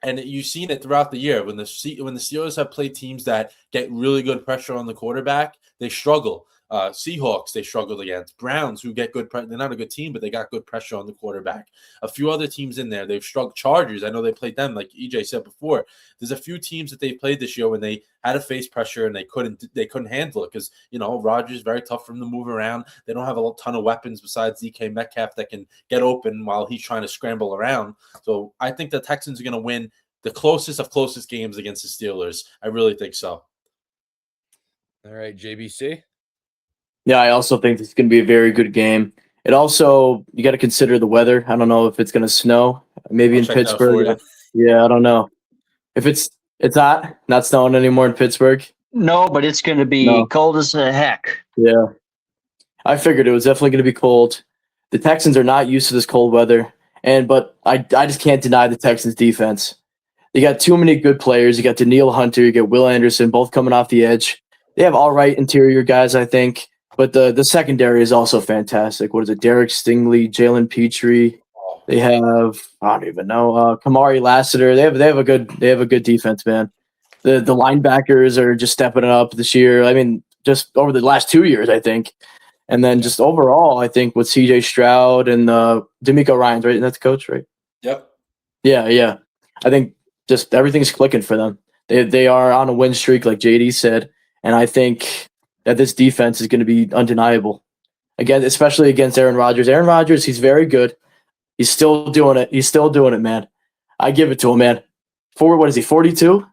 you've seen it throughout the year. When the Steelers have played teams that get really good pressure on the quarterback, they struggle. Seahawks, they struggled against. Browns, who get good pressure. They're not a good team, but they got good pressure on the quarterback. A few other teams in there, they've struggled. Chargers, I know they played them, like EJ said before. There's a few teams that they played this year when they had to face pressure and they couldn't handle it because, Rodgers, very tough for him to move around. They don't have a ton of weapons besides DK Metcalf that can get open while he's trying to scramble around. So I think the Texans are going to win the closest of closest games against the Steelers. I really think so. All right, JBC. Yeah, I also think this is going to be a very good game. It also, you got to consider the weather. I don't know if it's going to snow. Maybe I'll in check that for Pittsburgh. you. Yeah, I don't know. If it's hot, not snowing anymore in Pittsburgh. No, but it's going to be No. cold as a heck. Yeah. I figured it was definitely going to be cold. The Texans are not used to this cold weather, but I just can't deny the Texans defense. You got too many good players. You got Daniil Hunter, you got Will Anderson, both coming off the edge. They have all right interior guys, I think, but the secondary is also fantastic. What is it? Derek Stingley, Jalen Petrie. They have, I don't even know, Kamari Lassiter. They have a good defense, man. The linebackers are just stepping it up this year. I mean, just over the last 2 years, I think. And then just overall, I think with CJ Stroud and D'Amico Ryans, right? That's the coach, right? Yep. Yeah. I think just everything's clicking for them. They are on a win streak, like JD said, and I think that this defense is going to be undeniable. Again, especially against Aaron Rodgers. Aaron Rodgers, he's very good. He's still doing it. He's still doing it, man. I give it to him, man. What is he, 42?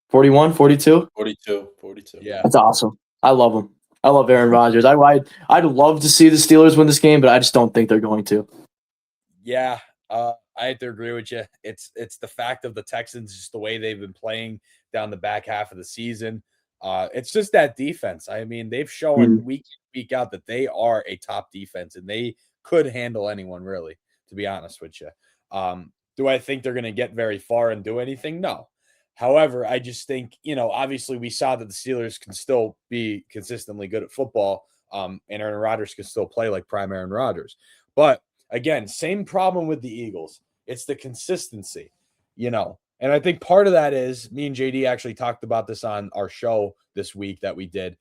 41, 42? 42. Yeah. That's awesome. I love him. I love Aaron Rodgers. I'd love to see the Steelers win this game, but I just don't think they're going to. Yeah, I have to agree with you. It's the fact of the Texans, just the way they've been playing down the back half of the season. It's just that defense. I mean, they've shown week in, week out that they are a top defense, and they could handle anyone, really, to be honest with you. Do I think they're going to get very far and do anything? No. However, I just think, obviously we saw that the Steelers can still be consistently good at football, and Aaron Rodgers can still play like prime Aaron Rodgers. But again, same problem with the Eagles. It's the consistency, and I think part of that is me and JD actually talked about this on our show this week that we did.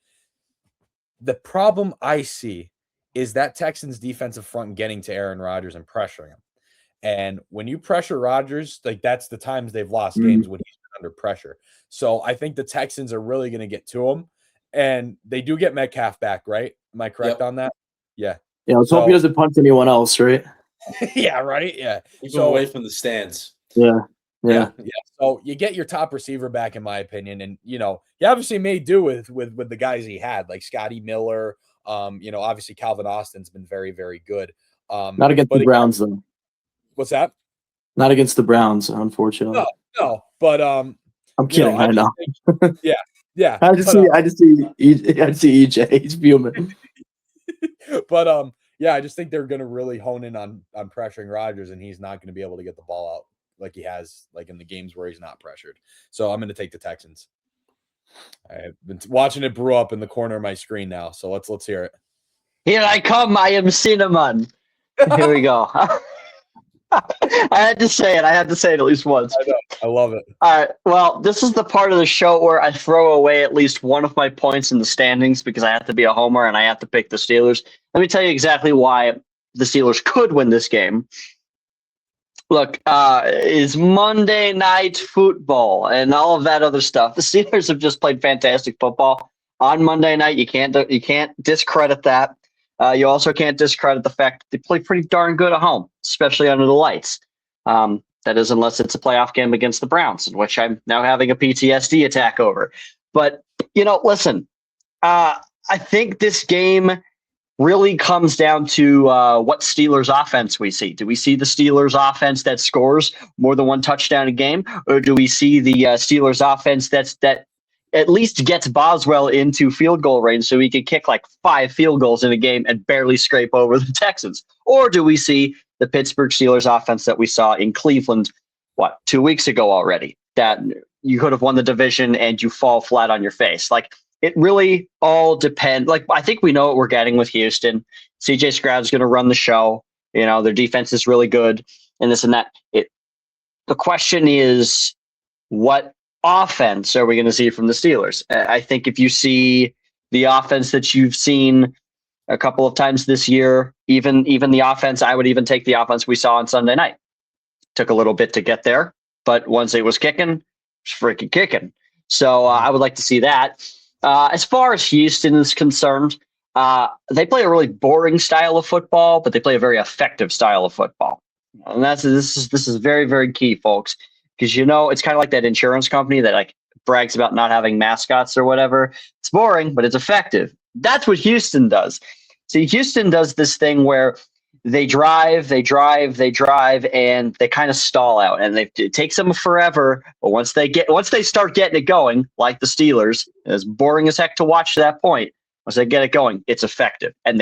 The problem I see is that Texans defensive front getting to Aaron Rodgers and pressuring him. And when you pressure Rodgers, like that's the times they've lost games when he's been under pressure. So I think the Texans are really going to get to him. And they do get Metcalf back, right? Am I correct on that? Yeah. Yeah, let's hope he doesn't punch anyone else, right? Yeah, right. Yeah. Keep him away from the stands. Yeah. So you get your top receiver back, in my opinion, and he obviously made do with the guys he had, like Scotty Miller. Obviously Calvin Austin's been very, very good. Not against the Browns, though. What's that? Not against the Browns, unfortunately. No. But I'm kidding. I know. Yeah. I just see EJ. He's fuming. But I just think they're going to really hone in on pressuring Rodgers, and he's not going to be able to get the ball out like he has, like in the games where he's not pressured. So I'm going to take the Texans. I've been watching it brew up in the corner of my screen now. So let's hear it. Here I come. I am cinnamon. Here we go. I had to say it. I had to say it at least once. I know. I love it. All right. Well, this is the part of the show where I throw away at least one of my points in the standings because I have to be a homer and I have to pick the Steelers. Let me tell you exactly why the Steelers could win this game. Look, is Monday Night Football and all of that other stuff. The Steelers have just played fantastic football on Monday night. You can't discredit that. You also can't discredit the fact that they play pretty darn good at home, especially under the lights. That is, unless it's a playoff game against the Browns, in which I'm now having a PTSD attack over. But, listen, I think this game really comes down to what Steelers offense we see. Do we see the Steelers offense that scores more than one touchdown a game? Or do we see the Steelers offense that at least gets Boswell into field goal range so he could kick like 5 field goals in a game and barely scrape over the Texans? Or do we see the Pittsburgh Steelers offense that we saw in Cleveland, 2 weeks ago already, that you could have won the division and you fall flat on your face? Like, it really all depends. Like, I think we know what we're getting with Houston. CJ Stroud is going to run the show. Their defense is really good and this and that. The question is, what offense are we going to see from the Steelers? I think if you see the offense that you've seen a couple of times this year, even the offense, I would even take the offense we saw on Sunday night. Took a little bit to get there, but once it was kicking, it's freaking kicking. So I would like to see that. As far as Houston is concerned, they play a really boring style of football, but they play a very effective style of football. And this is very, very key, folks, because it's kind of like that insurance company that like brags about not having mascots or whatever. It's boring, but it's effective. That's what Houston does. See, Houston does this thing where they drive, and they kind of stall out, and it takes them forever. But once they start getting it going, like the Steelers, as boring as heck to watch to that point, once they get it going, it's effective, and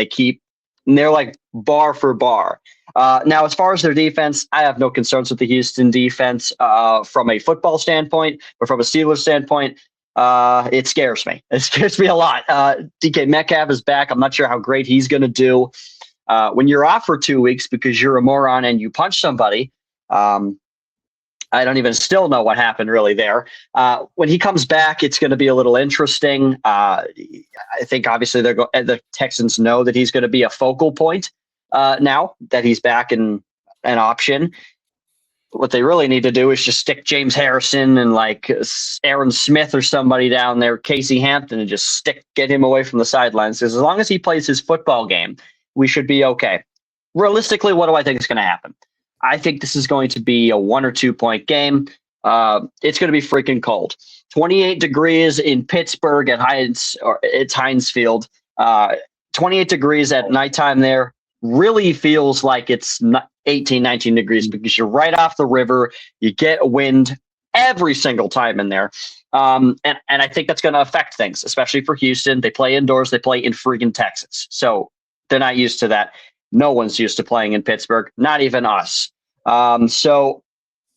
they're like bar for bar. Now, as far as their defense, I have no concerns with the Houston defense from a football standpoint, but from a Steelers standpoint, it scares me. It scares me a lot. DK Metcalf is back. I'm not sure how great he's going to do. When you're off for 2 weeks because you're a moron and you punch somebody, I don't even still know what happened really there. When he comes back, it's going to be a little interesting. I think obviously the Texans know that he's going to be a focal point now that he's back in an option. What they really need to do is just stick James Harrison and like Aaron Smith or somebody down there, Casey Hampton, and just get him away from the sidelines. Because as long as he plays his football game, we should be okay. Realistically, what do I think is going to happen? I think this is going to be a 1 or 2 point game. It's going to be freaking cold. 28 degrees in Pittsburgh at Heinz Field. 28 degrees at nighttime there really feels like it's 18, 19 degrees because you're right off the river. You get wind every single time in there. And I think that's going to affect things, especially for Houston. They play indoors. They play in freaking Texas. So they're not used to that. No one's used to playing in Pittsburgh, not even us. So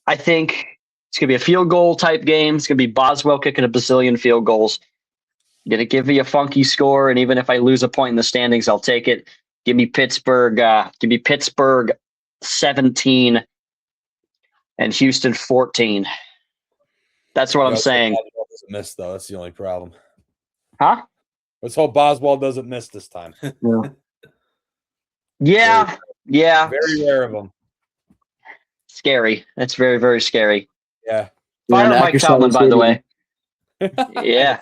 I think it's going to be a field goal type game. It's going to be Boswell kicking a bazillion field goals. I'm going to give me a funky score, and even if I lose a point in the standings, I'll take it. Give me Pittsburgh 17 and Houston 14. That's what I'm saying. Boswell doesn't miss, though. That's the only problem. Huh? Let's hope Boswell doesn't miss this time. Yeah. Very rare of them. Scary. That's very, very scary. Yeah. Fire Mike Tomlin, by the way. Yeah.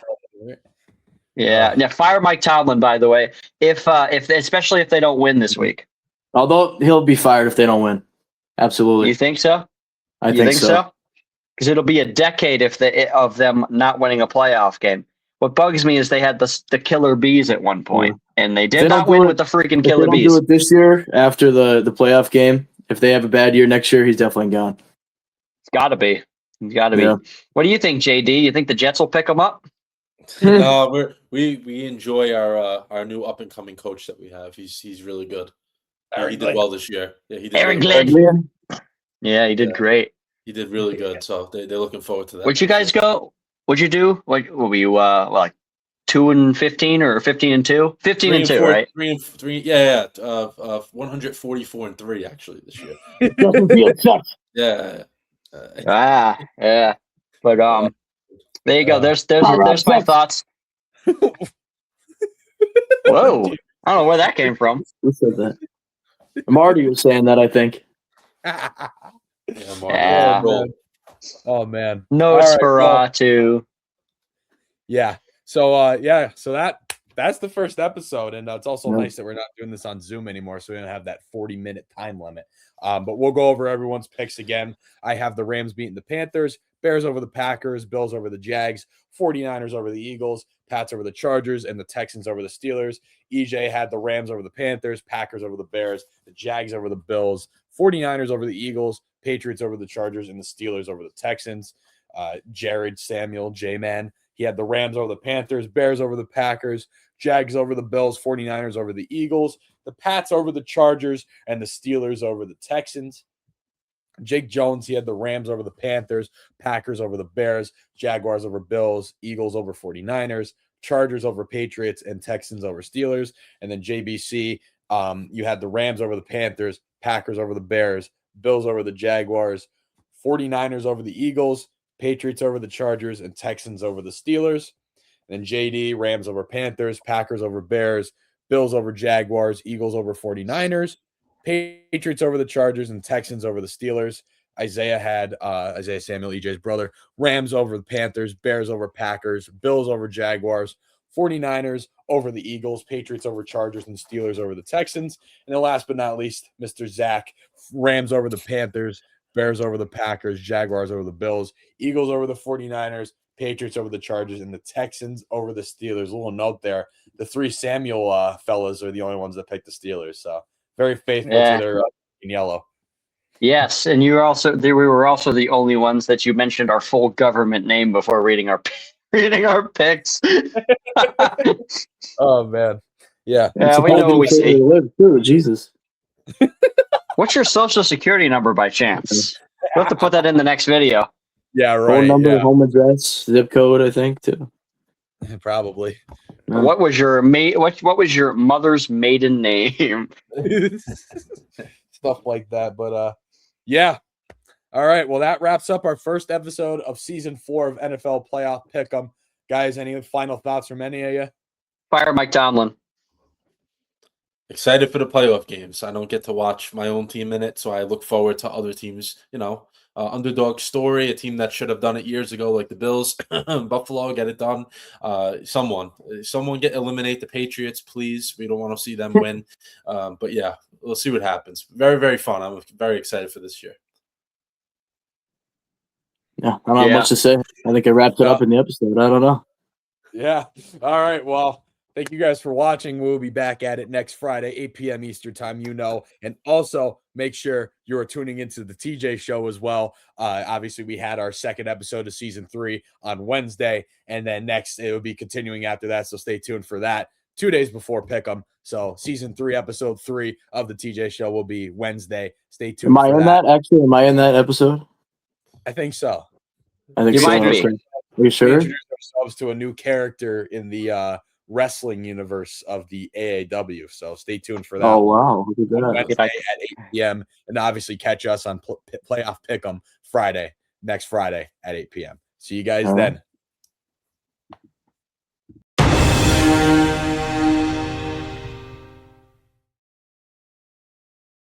Yeah. Fire Mike Tomlin, by the way. If especially if they don't win this week. Although he'll be fired if they don't win. Absolutely. You think so? I think so. Because it'll be a decade of them not winning a playoff game. What bugs me is they had the Killer Bees at one point, and they did not win with the freaking Killer Bees. If they don't do it this year after the playoff game, if they have a bad year next year, he's definitely gone. It's got to be. It's got to be. What do you think, JD? You think the Jets will pick him up? No, we enjoy our new up and coming coach that we have. He's really good. He did well this year. Yeah, he did. Aaron Glenn. Yeah, he did great. He did really good. So they're looking forward to that. Where'd you guys go? What'd you do? What were you like 2-15 or 15-2? 15-2, right? 3-3. Yeah. 144-3 actually this year. Yeah. Yeah. But there you go. There's my thoughts. Whoa. I don't know where that came from. Who said that? Marty was saying that, I think. Yeah. Oh man. Nosferatu. Yeah. So that's the first episode, and it's also nice that we're not doing this on Zoom anymore, so we don't have that 40-minute time limit. But we'll go over everyone's picks again. I have the Rams beating the Panthers, Bears over the Packers, Bills over the Jags, 49ers over the Eagles, Pats over the Chargers, and the Texans over the Steelers. EJ had the Rams over the Panthers, Packers over the Bears, the Jags over the Bills, 49ers over the Eagles, Patriots over the Chargers, and the Steelers over the Texans. Jared Samuel, J-Man, he had the Rams over the Panthers, Bears over the Packers, Jags over the Bills, 49ers over the Eagles, the Pats over the Chargers, and the Steelers over the Texans. Jake Jones, he had the Rams over the Panthers, Packers over the Bears, Jaguars over Bills, Eagles over 49ers, Chargers over Patriots, and Texans over Steelers. And then JBC, you had the Rams over the Panthers, Packers over the Bears, Bills over the Jaguars, 49ers over the Eagles, Patriots over the Chargers, and Texans over the Steelers. And then JD, Rams over Panthers, Packers over Bears, Bills over Jaguars, Eagles over 49ers, Patriots over the Chargers, and Texans over the Steelers. Isaiah had Isaiah Samuel, EJ's brother, Rams over the Panthers, Bears over Packers, Bills over Jaguars, 49ers over the Eagles, Patriots over Chargers, and Steelers over the Texans. And then last but not least, Mr. Zach, Rams over the Panthers, Bears over the Packers, Jaguars over the Bills, Eagles over the 49ers, Patriots over the Chargers, and the Texans over the Steelers. A little note there. The three Samuel fellas are the only ones that picked the Steelers. So very faithful to their in yellow. Yes, and we were also the only ones that you mentioned our full government name before reading our picks. Oh man, yeah. Yeah, we know what we see. Live too. Jesus. What's your social security number by chance? We'll have to put that in the next video. Yeah, right. Phone number, yeah. home address, zip code, I think too. Probably. What was your what was your mother's maiden name? Stuff like that. But yeah. All right. Well, that wraps up our first episode of season 4 of NFL Playoff Pick'em. Guys, any final thoughts from any of you? Fire Mike Tomlin. Excited for the playoff games. I don't get to watch my own team in it, so I look forward to other teams. Underdog story, a team that should have done it years ago, like the Bills, Buffalo, get it done. Someone eliminate the Patriots, please. We don't want to see them win. But yeah, we'll see what happens. Very, very fun. I'm very excited for this year. Yeah, I don't have much to say. I think I wrapped it up in the episode. I don't know. Yeah. All right. Well, thank you guys for watching. We'll be back at it next Friday, 8 p.m. Eastern time, and also make sure you are tuning into the TJ show as well. Obviously, we had our second episode of season 3 on Wednesday, and then next it will be continuing after that. So stay tuned for that 2 days before Pick'em. So season 3, episode 3 of the TJ show will be Wednesday. Stay tuned. Am I in that? Actually, am I in that episode? I think so. I think you so. might be. Are you sure? We introduced ourselves to a new character in the wrestling universe of the AAW. So stay tuned for that. Oh, wow. Look at that. Wednesday at 8 p.m. And obviously catch us on Playoff Pick'em next Friday at 8 p.m. See you guys then.